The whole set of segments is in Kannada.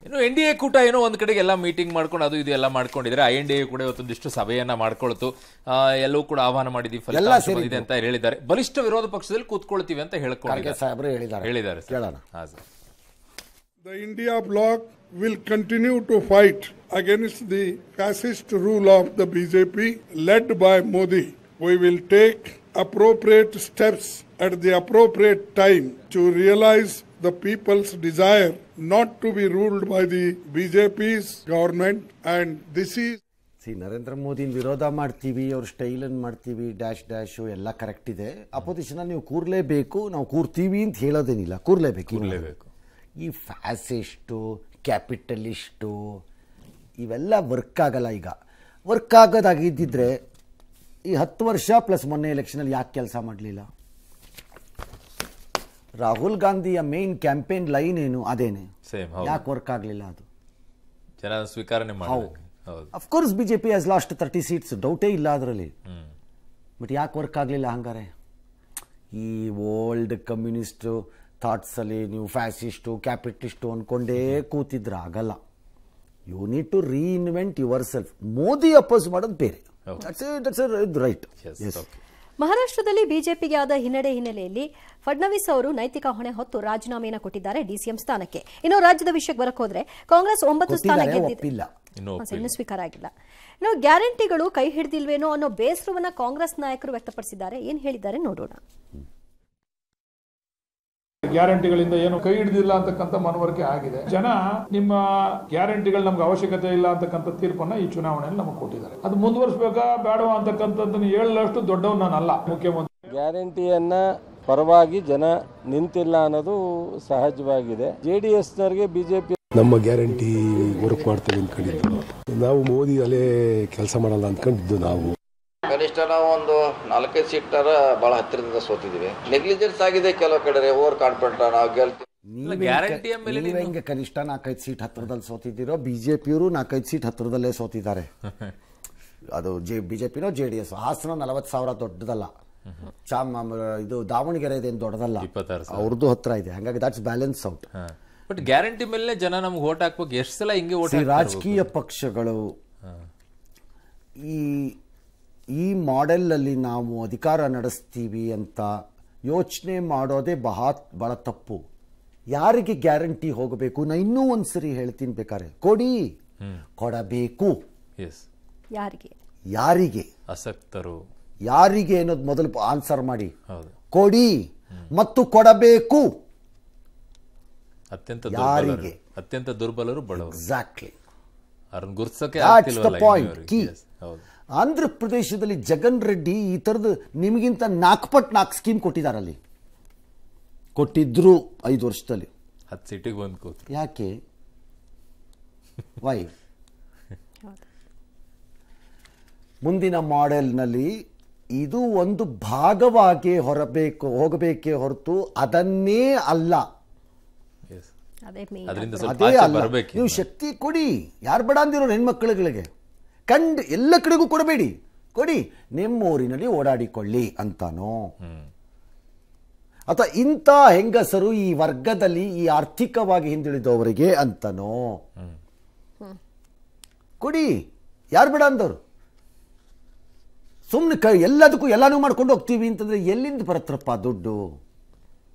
ಇನ್ನು NDA ಕೂಟ ಏನೋ ಒಂದ್ ಕಡೆಗೆ ಎಲ್ಲ ಮೀಟಿಂಗ್ ಮಾಡ್ಕೊಂಡು ಅದು ಇದು ಎಲ್ಲ ಮಾಡ್ಕೊಂಡಿದ್ರೆ INDA ಕೂಡ ಇವತ್ತೊಂದಿಷ್ಟು ಸಭೆಯನ್ನ ಮಾಡ್ಕೊಳ್ತು ಎಲ್ಲವೂ ಕೂಡ ಆಹ್ವಾನ ಮಾಡಿದೀವಿ ಫಲಿತಾಂಶ ಬಂದಿದೆ ಅಂತ ಹೇಳಿದ್ದಾರೆ ಬಲಿಷ್ಠ ವಿರೋಧ ಪಕ್ಷದಲ್ಲಿ ಕೂತ್ಕೊಳ್ತೀವಿ ಅಂತ ಹೇಳಿದ್ದಾರೆ The India bloc will continue to fight against the fascist rule of the BJP led by Modi. We will take appropriate steps at the appropriate time to realize the people's desire not to be ruled by the BJP's government, and this is Narendra ಮೋದಿನ ವಿರೋಧ ಮಾಡ್ತೀವಿ ಅವ್ರ ಸ್ಟೈಲನ್ನು ಮಾಡ್ತೀವಿ ಡ್ಯಾಶ್ ಎಲ್ಲ ಕರೆಕ್ಟ್ ಇದೆ ಅಪೋಸಿಷನ್ ನೀವು ಕೂರ್ಲೇಬೇಕು ನಾವು ಕೂರ್ತೀವಿ ಅಂತ ಹೇಳೋದೇನಿಲ್ಲ ಕೂರ್ಲೇಬೇಕು ಈ ಫ್ಯಾಸಿಸ್ಟು ಕ್ಯಾಪಿಟಲಿಸ್ಟು ಇವೆಲ್ಲ ವರ್ಕ್ ಆಗಲ್ಲ ಈಗ ವರ್ಕ್ ಆಗೋದಾಗಿದ್ದಿದ್ರೆ ಈ 10 ವರ್ಷ ಪ್ಲಸ್ ಮೊನ್ನೆ ಎಲೆಕ್ಷನಲ್ಲಿ ಯಾಕೆ ಕೆಲಸ ಮಾಡಲಿಲ್ಲ ರಾಹುಲ್ ಗಾಂಧಿಯ ಮೇನ್ ಕ್ಯಾಂಪೇನ್ ಲೈನ್ ಏನು ಅದೇನೆ ಯಾಕೆ ವರ್ಕ್ ಆಗಲಿಲ್ಲ ಅದು ಜನ ಸ್ವೀಕಾರನೆ ಮಾಡಬೇಕು of course BJP has lost 30 seats ಡೌಟೇ ಇಲ್ಲ ಅದರಲ್ಲಿ ಬಟ್ ಯಾಕೆ ವರ್ಕ್ ಆಗಲಿಲ್ಲ ಹಂಗಾರೆ ಈ ಓಲ್ಡ್ ಕಮ್ಯುನಿಸ್ಟು ಥಾಟ್ಸಲ್ಲಿ ನೀವು ಫ್ಯಾಸಿಸ್ಟು ಕ್ಯಾಪಿಟಲಿಸ್ಟು ಅಂದ್ಕೊಂಡೇ ಕೂತಿದ್ರ ಆಗಲ್ಲ you need to reinvent yourself Modi oppose ಮಾಡೋದು ಬೇರೆ ರೈಟ್ ಮಹಾರಾಷ್ಟ್ರದಲ್ಲಿ ಬಿಜೆಪಿಗೆ ಆದ ಹಿನ್ನಡೆ ಹಿನ್ನೆಲೆಯಲ್ಲಿ ಫಡ್ನವೀಸ್ ಅವರು ನೈತಿಕ ಹೊಣೆ ಹೊತ್ತು ರಾಜೀನಾಮೆಯನ್ನು ಕೊಟ್ಟಿದ್ದಾರೆ ಡಿಸಿಎಂ ಸ್ಥಾನಕ್ಕೆ. ಇನ್ನು ರಾಜ್ಯದ ವಿಷಯಕ್ಕೆ ಬರಕ್ ಹೋದ್ರೆ ಕಾಂಗ್ರೆಸ್ 9 ಸ್ಥಾನ ಗೆದ್ದಿದೆ, ಇನ್ನು ಸ್ವೀಕಾರ ಆಗಿಲ್ಲ. ಇನ್ನು ಗ್ಯಾರಂಟಿಗಳು ಕೈ ಹಿಡಿದಿಲ್ವೇನೋ ಅನ್ನೋ ಬೇಸರವನ್ನ ಕಾಂಗ್ರೆಸ್ ನಾಯಕರು ವ್ಯಕ್ತಪಡಿಸಿದ್ದಾರೆ. ಏನ್ ಹೇಳಿದ್ದಾರೆ ನೋಡೋಣ. ಗ್ಯಾರಂಟಿಗಳಿಂದ ಏನು ಕೈ ಹಿಡಿದಿಲ್ಲ ಅಂತಕ್ಕಂಥ ಮನವರಿಕೆ ಆಗಿದೆ. ಜನ ನಿಮ್ಮ ಗ್ಯಾರಂಟಿಗಳು ನಮ್ಗೆ ಅವಶ್ಯಕತೆ ಇಲ್ಲ ಅಂತಕ್ಕಂಥ ತೀರ್ಪನ್ನ ಈ ಚುನಾವಣೆಯಲ್ಲಿ ನಮಗೆ ಕೊಟ್ಟಿದ್ದಾರೆ. ಅದು ಮುಂದುವರಿಸಬೇಕಾ ಬೇಡವಾ ಅಂತಕ್ಕಂಥದ್ದನ್ನು ಹೇಳಲಷ್ಟು ದೊಡ್ಡವ್ ನಾನಲ್ಲ. ಮುಖ್ಯಮಂತ್ರಿ ಗ್ಯಾರಂಟಿಯನ್ನ ಪರವಾಗಿ ಜನ ನಿಂತಿಲ್ಲ ಅನ್ನೋದು ಸಹಜವಾಗಿದೆ. JDSನವರಿಗೆ ಬಿಜೆಪಿ ನಮ್ಮ ಗ್ಯಾರಂಟಿ ವರ್ಕ್ ಮಾಡ್ತೇವೆ ಅಂದ್ಕೊಂಡಿದ್ದು ನಾವು ಮೋದಿ ಅಲ್ಲೇ ಕೆಲಸ ಮಾಡಲ್ಲ ಅಂದ್ಕೊಂಡಿದ್ದು ನಾವು ಕನಿಷ್ಠ ನಾವು ಒಂದು 4-5 ಸೀಟರ ಬಹಳ ಹತ್ತಿರದಿಂದ ಸೋತಿದ್ದೀವಿ. ನೆಗ್ಲಿಜೆನ್ಸ್ ಆಗಿದೆ ಕೆಲವು ಕಡೆ, ಓವರ್ ಕಾನ್ಫಿಡೆಂಟ್ ನಾವು ಗೆಲ್ತೀವಿ. ನೀವೇ ಕನಿಷ್ಠ 4-5 ಸೀಟ್ ಹತ್ತಿರದಲ್ಲಿ ಸೋತಿದ್ದೀರೋ, ಬಿಜೆಪಿಯವರು 4-5 ಸೀಟ್ ಹತ್ತಿರದಲ್ಲೇ ಸೋತಿದ್ದಾರೆ. ಅದು ಬಿಜೆಪಿನೋ JDS. ಹಾಸನ 40,000 ದೊಡ್ಡದಲ್ಲ, ಇದು ದಾವಣಗೆರೆ ಇದೇನು ದೊಡ್ಡದಲ್ಲ, ಅವ್ರದ್ದು ಹತ್ರ ಇದೆ. ಹಾಗಾಗಿ that's balance out. But guarantee ಮೇಲೆ ಜನ ನಮ್ಗೆ ವೋಟ್ ಹಾಕ್ಬೇಕು. ಎಷ್ಟು ಸಲ ಹಿಂಗೆ ವೋಟ್ ರಾಜಕೀಯ ಪಕ್ಷಗಳು ಈ ಮಾಡೆಲಲ್ಲಿ ನಾವು ಅಧಿಕಾರ ನಡೆಸ್ತೀವಿ ಅಂತ ಯೋಚನೆ ಮಾಡೋದೇ ಬಹಳ ತಪ್ಪು. ಯಾರಿಗೆ ಗ್ಯಾರಂಟಿ ಹೋಗಬೇಕು? ನಾ ಇನ್ನೂ ಒಂದ್ಸರಿ ಹೇಳ್ತೀನಿ, ಬೇಕಾರೆ ಕೊಡಬೇಕು. ಯಾರಿಗೆ ಆಸಕ್ತರು ಯಾರಿಗೆ ಅನ್ನೋದು ಮೊದಲು ಆನ್ಸರ್ ಮಾಡಿ. ಕೊಡಿ ಮತ್ತು ಕೊಡಬೇಕು. ಯಾರಿಗೆ? ಅತ್ಯಂತ ದುರ್ಬಲರು, ಬಡವರು. ಎಕ್ಸಾಕ್ಟ್ಲಿ. ಪಾಯಿಂಟ್. ಆಂಧ್ರ ಪ್ರದೇಶದಲ್ಲಿ ಜಗನ್ ರೆಡ್ಡಿ ಈ ಥರದ್ದು ನಿಮಗಿಂತ 4 ಪಟ್ಟು 4 ಸ್ಕೀಮ್ ಕೊಟ್ಟಿದ್ದಾರಲ್ಲಿ, ಕೊಟ್ಟಿದ್ರು 5 ವರ್ಷದಲ್ಲಿ. 10 ಸೀಟಿಗೆ ಬಂದು ಕೂತು. ಯಾಕೆ? ವೈ? ಮುಂದಿನ ಮಾಡೆಲ್ನಲ್ಲಿ ಇದು ಒಂದು ಭಾಗವಾಗಿ ಹೋಗಬೇಕೇ ಹೊರತು ಅದನ್ನೇ ಅಲ್ಲ. ಅದೇ ಅಲ್ಲ. ನೀವು ಶಕ್ತಿ ಕೊಡಿ, ಯಾರು ಬೇಡ ಅಂದಿರೋ ಹೆಣ್ಮಕ್ಳುಗಳಿಗೆ ಎಲ್ಲ ಕಡೆಗೂ ಕೊಡಬೇಡಿ, ಕೊಡಿ, ನಿಮ್ಮೂರಿನಲ್ಲಿ ಓಡಾಡಿಕೊಳ್ಳಿ ಅಂತಾನೋ, ಅಥವಾ ಇಂಥ ಹೆಂಗಸರು ಈ ವರ್ಗದಲ್ಲಿ ಈ ಆರ್ಥಿಕವಾಗಿ ಹಿಂದುಳಿದವರಿಗೆ ಅಂತನೋ ಕೊಡಿ. ಯಾರು ಬೇಡ ಅಂದವರು? ಸುಮ್ಮನೆ ಎಲ್ಲದಕ್ಕೂ ಎಲ್ಲಾನು ಮಾಡ್ಕೊಂಡು ಹೋಗ್ತೀವಿ ಅಂತಂದ್ರೆ ಎಲ್ಲಿಂದ ಬರತ್ರಪ್ಪ ದುಡ್ಡು?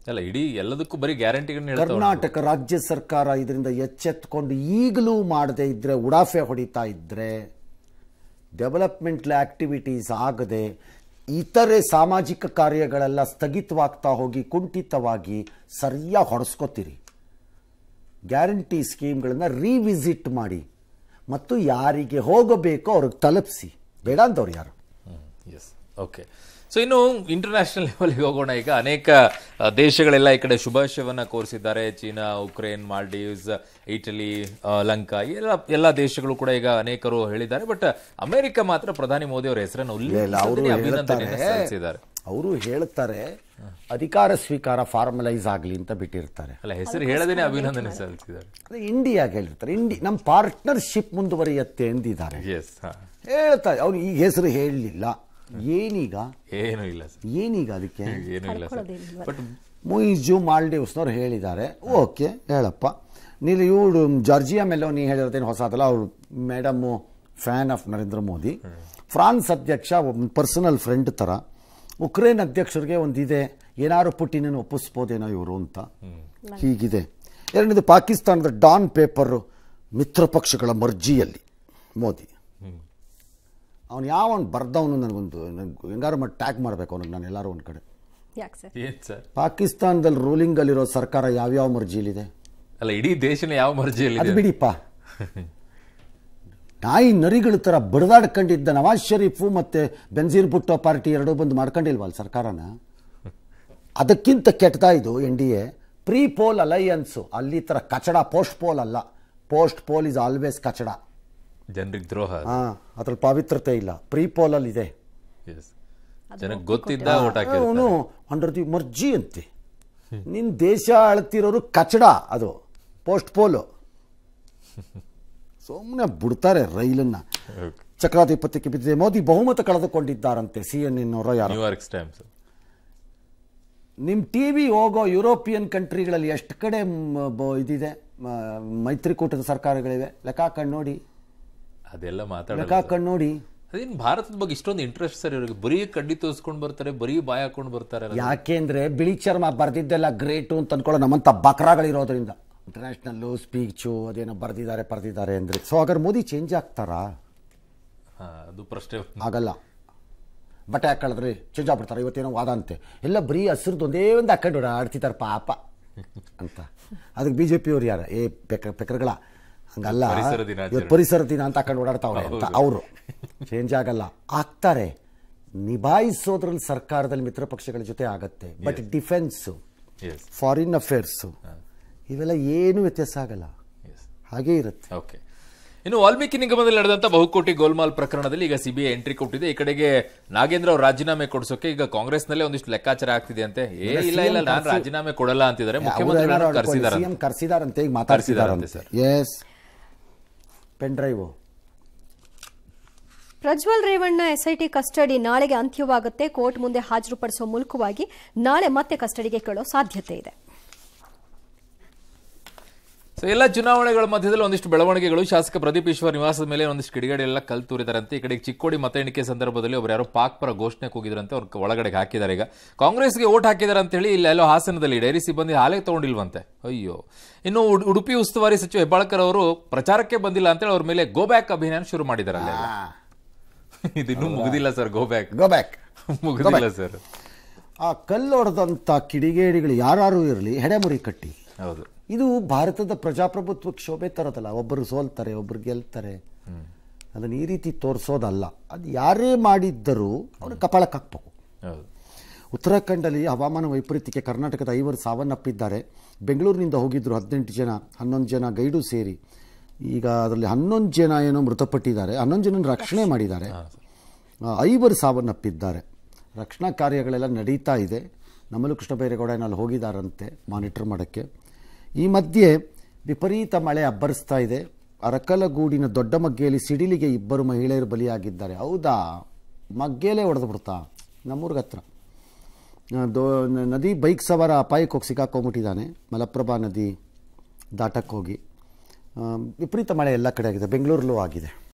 ಅಲ್ಲ, ಇಡೀ ಎಲ್ಲದಕ್ಕೂ ಬರೀ ಗ್ಯಾರಂಟಿಗಳನ್ನ. ಕರ್ನಾಟಕ ರಾಜ್ಯ ಸರ್ಕಾರ ಇದರಿಂದ ಎಚ್ಚೆತ್ಕೊಂಡು ಈಗಲೂ ಮಾಡದೇ ಇದ್ರೆ, ಉಡಾಫೆ ಹೊಡಿತಾ ಇದ್ರೆ, ಡೆವಲಪ್ಮೆಂಟ್ ಆಕ್ಟಿವಿಟೀಸ್ ಆಗದೆ ಇತರೆ ಸಾಮಾಜಿಕ ಕಾರ್ಯಗಳೆಲ್ಲ ಸ್ಥಗಿತವಾಗ್ತಾ ಹೋಗಿ ಕುಂಠಿತವಾಗಿ ಸರಿಯಾಗಿ ಹೊಡೆಸ್ಕೋತೀರಿ. ಗ್ಯಾರಂಟಿ ಸ್ಕೀಮ್ಗಳನ್ನು ರೀವಿಸಿಟ್ ಮಾಡಿ ಮತ್ತು ಯಾರಿಗೆ ಹೋಗಬೇಕೋ ಅವ್ರಿಗೆ ತಲುಪಿಸಿ. ಬೇಡ ಅಂತವ್ರು ಯಾರು? ಓಕೆ. ಸೊ ಇನ್ನು ಇಂಟರ್ನ್ಯಾಷನಲ್ ಲೆವೆಲ್ಗೆ ಹೋಗೋಣ. ಈಗ ಅನೇಕ ದೇಶಗಳೆಲ್ಲ ಈ ಕಡೆ ಶುಭಾಶಯವನ್ನ ಕೋರಿಸಿದ್ದಾರೆ. China, Ukraine, Maldives, Italy, Lanka, ಎಲ್ಲ ದೇಶಗಳು ಕೂಡ ಈಗ ಅನೇಕರು ಹೇಳಿದ್ದಾರೆ. ಬಟ್ ಅಮೆರಿಕ ಮಾತ್ರ ಪ್ರಧಾನಿ ಮೋದಿ ಅವರ ಹೆಸರನ್ನು ಸಲ್ಲಿಸಿದ್ದಾರೆ. ಅವರು ಹೇಳ್ತಾರೆ ಅಧಿಕಾರ ಸ್ವೀಕಾರ ಫಾರ್ಮಲೈಸ್ ಆಗಲಿ ಅಂತ ಬಿಟ್ಟಿರ್ತಾರೆ. ಅಲ್ಲ, ಹೆಸರು ಹೇಳದೇನೆ ಅಭಿನಂದನೆ ಸಲ್ಲಿಸಿದ್ದಾರೆ. ಇಂಡಿಯಾಗೆ ಹೇಳಿರ್ತಾರೆ, ನಮ್ಮ ಪಾರ್ಟ್ನರ್ಶಿಪ್ ಮುಂದುವರಿಯುತ್ತೆ ಎಂದಿದ್ದಾರೆ. ಹೇಳ್ತಾರೆ. ಅವ್ರು ಈಗ ಹೆಸರು ಹೇಳಲಿಲ್ಲ. ಏನೀಗ? ಏನೂ ಇಲ್ಲ. ಏನೀಗ ಅದಕ್ಕೆ? ಏನೂ ಇಲ್ಲ. ಬಟ್ ಮೊಯಿಜು ಮಾಲ್ಡೀವ್ಸ್ನವ್ರು ಹೇಳಿದ್ದಾರೆ. ಓಕೆ, ಹೇಳಪ್ಪ. ನೀನು ಇವಳು ಜಾರ್ಜಿಯಾ ಮೆಲೋನಿ ಹೇಳಿರೋದೇನು ಹೊಸದಲ್ಲ, ಅವಳು madam fan of Narendra Modi. France ಅಧ್ಯಕ್ಷ ಒಬ್ಬ ಪರ್ಸನಲ್ ಫ್ರೆಂಡ್ ಥರ. ಉಕ್ರೇನ್ ಅಧ್ಯಕ್ಷರಿಗೆ ಒಂದಿದೆ, ಏನಾದ್ರು ಪುಟಿನನ್ನು ಒಪ್ಪಿಸ್ಬೋದೇನೋ ಇವರು ಅಂತ ಹೀಗಿದೆ. ಎರಡನೇದು ಪಾಕಿಸ್ತಾನದ ಡಾನ್ ಪೇಪರು, ಮಿತ್ರ ಪಕ್ಷಗಳ ಮರ್ಜಿಯಲ್ಲಿ ಮೋದಿ. ಅವನು ಯಾವನು ಬರ್ದವನು ನನಗೊಂದು ಹೆಂಗಾರು ಮಾಡಿ ಟ್ಯಾಗ್ ಮಾಡಬೇಕು ಅವನಿಗೆ ನಾನು ಎಲ್ಲರೂ ಒಂದು ಕಡೆ. ಪಾಕಿಸ್ತಾನದಲ್ಲಿ ರೂಲಿಂಗಲ್ಲಿರೋ ಸರ್ಕಾರ ಯಾವ್ಯಾವ ಮರ್ಜಿಯಲ್ಲಿದೆ? ಅಲ್ಲ, ಇಡೀ ದೇಶನ ಯಾವ ಮರ್ಜಿಯಲ್ಲಿ? ಅದು ಬಿಡಿಪ್ಪ, ನಾಯಿ ನರಿಗಳ ಥರ ಬಡದಾಡ್ಕೊಂಡಿದ್ದ ನವಾಜ್ ಶರೀಫು ಮತ್ತು ಬೆನ್ಜೀರ್ ಭುಟ್ಟೋ ಪಾರ್ಟಿ ಎರಡೂ ಬಂದು ಮಾಡ್ಕೊಂಡಿಲ್ವಲ್ಲ ಸರ್ಕಾರನ. ಅದಕ್ಕಿಂತ ಕೆಟ್ಟದಾಯಿತು NDA ಪ್ರೀ ಪೋಲ್ ಅಲೈಯನ್ಸು. ಅಲ್ಲಿ ಥರ ಕಚಡ ಪೋಸ್ಟ್ ಪೋಲ್ ಅಲ್ಲ. ಪೋಸ್ಟ್ ಪೋಲ್ ಇಸ್ ಆಲ್ವೇಸ್ ಕಚಡ, ಜನರಿಗೆ ದ್ರೋಹ. ಅದ್ರಲ್ಲಿ ಪವಿತ್ರತೆ ಇಲ್ಲ. ಪ್ರೀ ಪೋಲಲ್ಲಿ ಇದೆ, ಜನಕ್ಕೆ ಗೊತ್ತಿದ್ದ ಅವನು ಅಂಡರ್ ದಿ ಮರ್ಜಿ ಅಂತೆ. ನಿನ್ನ ದೇಶ ಆಳ್ತಿರೋರು ಕಚಡ, ಅದು ಪೋಸ್ಟ್ ಪೋಲು. ಸುಮ್ಮನೆ ಬಿಡ್ತಾರೆ ರೈಲನ್ನ. ಚಕ್ರಾಧಿಪತ್ಯಕ್ಕೆ ಬಿದ್ದಿದೆ, ಮೋದಿ ಬಹುಮತ ಕಳೆದುಕೊಂಡಿದ್ದಾರಂತೆ. CNN ಅವರ ಯಾರು? New York times. ನಿಮ್ಮ TV ಹೋಗೋ ಯುರೋಪಿಯನ್ ಕಂಟ್ರಿಗಳಲ್ಲಿ ಎಷ್ಟು ಕಡೆ ಇದಿದೆ, ಮೈತ್ರಿಕೂಟದ ಸರ್ಕಾರಗಳಿವೆ, ಲೆಕ್ಕ ಹಾಕೊಂಡು ನೋಡಿ. ಅದೆಲ್ಲ ಲೆಕ್ಕ ಹಾಕೊಂಡು ನೋಡಿ. ಅದೇನು ಭಾರತದ ಬಗ್ಗೆ ಇಷ್ಟೊಂದು ಇಂಟ್ರೆಸ್ಟ್ ಸರ್ ಇವ್ರಿಗೆ? ಬರೀ ಕಡ್ಡಿ ತೋರಿಸ್ಕೊಂಡು ಬರ್ತಾರೆ, ಬರೀ ಬಾಯ್ ಹಾಕೊಂಡು ಬರ್ತಾರೆ. ಯಾಕೆಂದ್ರೆ ಬಿಳಿ ಚರ್ಮ ಬರ್ದಿದ್ದೆಲ್ಲ ಗ್ರೇಟು ಅಂತ ಅನ್ಕೊಳ್ಳೋ ನಮ್ಮಂಥ ಬಕ್ರಾಗಳಿರೋದ್ರಿಂದ. ಇಂಟರ್ನ್ಯಾಷನಲ್ಲು ಸ್ಪೀಚು ಅದೇನೋ ಬರ್ದಿದ್ದಾರೆ ಅಂದರೆ. ಸೊ ಹಾಗಾದ್ರೆ ಮೋದಿ ಚೇಂಜ್ ಆಗ್ತಾರಾ? ಅದು ಪ್ರಶ್ನೆ ಆಗಲ್ಲ. ಬಟ್ಟೆ ಹಾಕೊಳ್ಳಿದ್ರೆ ಚೇಂಜ್ ಆಗ್ಬಿಡ್ತಾರೆ. ಇವತ್ತೇನೋ ವಾದ ಅಂತೆ, ಎಲ್ಲ ಬರೀ ಹಸಿರ್ದು ಒಂದೇ ಒಂದು ಹಾಕೊಂಡು ಆಡ್ತಿದ್ದಾರೆ ಪಾಪ ಅಂತ. ಅದಕ್ಕೆ BJP ಅವ್ರು ಯಾರು? ಪೆಕರ್ಗಳ ಹಂಗಲ್ಲ, ಪರಿಸರ ದಿನ ಅಂತ ಹಾಕೊಂಡು ಓಡಾಡ್ತಾವ್ರೆ ಅಂತ ಅವರು. ಚೇಂಜ್ ಆಗಲ್ಲ, ಆಗ್ತಾರೆ. ನಿಭಾಯಿಸೋದ್ರಲ್ಲಿ ಸರ್ಕಾರದಲ್ಲಿ ಮಿತ್ರ ಪಕ್ಷಗಳ ಜೊತೆ ಆಗತ್ತೆ. ಬಟ್ ಡಿಫೆನ್ಸು, ಫಾರಿನ್ ಅಫೇರ್ಸು ಇವೆಲ್ಲ ಏನು ವ್ಯತ್ಯಾಸ ಆಗಲ್ಲ, ಹಾಗೇ ಇರುತ್ತೆ. ಓಕೆ. ಇನ್ನು ವಾಲ್ಮೀಕಿ ನಿಗಮದಲ್ಲಿ ನಡೆದಂತ ಬಹುಕೋಟಿ ಗೋಲ್ಮಾಲ್ ಪ್ರಕರಣದಲ್ಲಿ ಈಗ CBI ಎಂಟ್ರಿ ಕೊಟ್ಟಿದೆ. ಈ ಕಡೆಗೆ ನಾಗೇಂದ್ರ ಅವರು ರಾಜೀನಾಮೆ ಕೊಡಿಸೋಕೆ ಈಗ ಕಾಂಗ್ರೆಸ್ನಲ್ಲೇ ಒಂದಿಷ್ಟು ಲೆಕ್ಕಾಚಾರ ಆಗ್ತಿದೆ ಅಂತೆ. ಇಲ್ಲ ನಾನು ರಾಜೀನಾಮೆ ಕೊಡಲ್ಲ ಅಂತಿದ್ದಾರೆ. ಮುಖ್ಯಮಂತ್ರಿಗಳನ್ನು ಕರೆಸಿದಾರಂತೆ, ಈಗ ಮಾತಾಡ್ಸಿದಾರಂತೆ sir. Yes, pen drive. Prajwal Revanna SIT custody ನಾಳೆಗೆ ಅಂತ್ಯವಾಗುತ್ತೆ. ಕೋರ್ಟ್ ಮುಂದೆ ಹಾಜರುಪಡಿಸುವ ಮೂಲಕವಾಗಿ ನಾಳೆ ಮತ್ತೆ ಕಸ್ಟಡಿಗೆ ಕೇಳೋ ಸಾಧ್ಯತೆ ಇದೆ. ಸೊ ಎಲ್ಲ ಚುನಾವಣೆಗಳ ಮಧ್ಯದಲ್ಲಿ ಒಂದಿಷ್ಟು ಬೆಳವಣಿಗೆಗಳು. ಶಾಸಕ ಪ್ರದೀಪ್ ಈಶ್ವರ್ ನಿವಾಸದ ಮೇಲೆ ಒಂದಿಷ್ಟು ಕಿಡಿಗೇಡಿ ಎಲ್ಲ ಕಲ್ ತೂರಿದಾರಂತೆ. ಈ ಕಡೆ ಚಿಕ್ಕೋಡಿ ಮತ ಎಣಿಕೆ ಸಂದರ್ಭದಲ್ಲಿ ಒಬ್ರು ಯಾರೋ ಪಾಕ್ ಪರ ಘೋಷಣೆ ಕೂಗಿದ್ರಂತೆ, ಅವ್ರ ಒಳಗಡೆ ಹಾಕಿದ್ದಾರೆ. ಈಗ ಕಾಂಗ್ರೆಸ್ಗೆ ಓಟ್ ಹಾಕಿದ್ದಾರೆ ಅಂತ ಹೇಳಿ ಇಲ್ಲೆಲ್ಲೋ ಹಾಸನದಲ್ಲಿ ಡೈರಿ ಸಿಬ್ಬಂದಿ ಹಾಲೇ ತಗೊಂಡಿಲ್ವಂತೆ. ಅಯ್ಯೋ. ಇನ್ನು ಉಡುಪಿ ಉಸ್ತುವಾರಿ ಸಚಿವ ಹೆಬ್ಬಾಳ್ಕರ್ ಅವರು ಪ್ರಚಾರಕ್ಕೆ ಬಂದಿಲ್ಲ ಅಂತೇಳಿ ಅವ್ರ ಮೇಲೆ ಗೋ ಬ್ಯಾಕ್ ಅಭಿಯಾನ ಶುರು ಮಾಡಿದ್ದಾರೆ. ಇದಿನ್ನೂ ಮುಗಿದಿಲ್ಲ ಸರ್. ಗೋ ಬ್ಯಾಕ್ ಮುಗಿದಿಲ್ಲ ಸರ್. ಆ ಕಲ್ಲು ಹೊಡೆದಂಥ ಕಿಡಿಗೇಡಿಗಳು ಯಾರು ಇರಲಿ, ಹೆಡೆಮುರಿ ಕಟ್ಟಿ. ಹೌದು, ಇದು ಭಾರತದ ಪ್ರಜಾಪ್ರಭುತ್ವಕ್ಕೆ ಶೋಭೆ ತರೋದಲ್ಲ. ಒಬ್ಬರು ಸೋಲ್ತಾರೆ, ಒಬ್ಬರು ಗೆಲ್ತಾರೆ. ಅದನ್ನು ಈ ರೀತಿ ತೋರಿಸೋದಲ್ಲ. ಅದು ಯಾರೇ ಮಾಡಿದ್ದರೂ ಅವ್ರ ಕಪಾಳಕ್ಕೆ ಹಾಕ್ಬೇಕು. ಉತ್ತರಾಖಂಡಲ್ಲಿ ಹವಾಮಾನ ವೈಪರೀತ್ಯಕ್ಕೆ ಕರ್ನಾಟಕದ 5 ಸಾವನ್ನಪ್ಪಿದ್ದಾರೆ. ಬೆಂಗಳೂರಿನಿಂದ ಹೋಗಿದ್ದರು 18 ಜನ, 11 ಜನ ಗೈಡು ಸೇರಿ. ಈಗ ಅದರಲ್ಲಿ 11 ಜನ ಏನೋ ಮೃತಪಟ್ಟಿದ್ದಾರೆ, 11 ಜನ ರಕ್ಷಣೆ ಮಾಡಿದ್ದಾರೆ, 5 ಸಾವನ್ನಪ್ಪಿದ್ದಾರೆ. ರಕ್ಷಣಾ ಕಾರ್ಯಗಳೆಲ್ಲ ನಡೀತಾ ಇದೆ. ನಮ್ಮಲ್ಲೂ ಕೃಷ್ಣ ಬೈರೇಗೌಡ ಅಲ್ಲಿ ಹೋಗಿದ್ದಾರಂತೆ ಮಾನಿಟರ್ ಮಾಡೋಕ್ಕೆ. ಈ ಮಧ್ಯೆ ವಿಪರೀತ ಮಳೆ ಅಬ್ಬರಿಸ್ತಾ ಇದೆ. ಅರಕಲಗೂಡಿನ ದೊಡ್ಡ ಮಗ್ಗೆಯಲ್ಲಿ ಸಿಡಿಲಿಗೆ 2 ಮಹಿಳೆಯರು ಬಲಿಯಾಗಿದ್ದಾರೆ. ಹೌದಾ? ಮಗ್ಗೆಲೇ ಹೊಡೆದು ಬಿಡ್ತಾ ನಮ್ಮೂರ್ಗ ಹತ್ರ. ನದಿ ಬೈಕ್ ಸವಾರ ಅಪಾಯಕ್ಕೆ ಹೋಗಿ ಸಿಕ್ಕಾಕೊಂಬಿಟ್ಟಿದ್ದಾನೆ. ಮಲಪ್ರಭಾ ನದಿ ದಾಟಕ್ಕೆ ಹೋಗಿ. ವಿಪರೀತ ಮಳೆ ಎಲ್ಲ ಕಡೆ ಆಗಿದೆ, ಬೆಂಗಳೂರಲ್ಲೂ ಆಗಿದೆ.